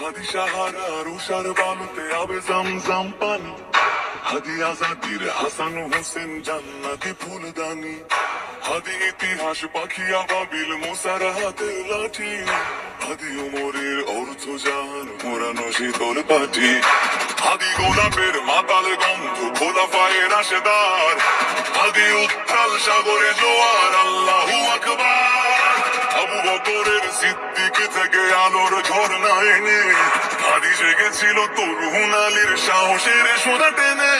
হাদি সাহারার উষার বালুতে আবে জমজম পানি, হাদি আজাদির হাসান হোসেন জান্নাতি ফুলদানি, হাদি ইতিহাস পাখি আবাবিল মুসার হাতে লাঠি, হাদি উমরের অর্থ জাহান মোরানো শীতল পাটি, হাদি গোলাপের মাতাল গন্ধ খোলাফায়ে রাশেদার, হাদি উত্তাল সাগরে জোয়ার আল্লাহু আকবার, আবু বকরের সিদ্দিক থেকে আলোর ঝর্ণা এনে, হাদি জেগেছিল তরুণ আলীর সাহসের সোনা টেনে।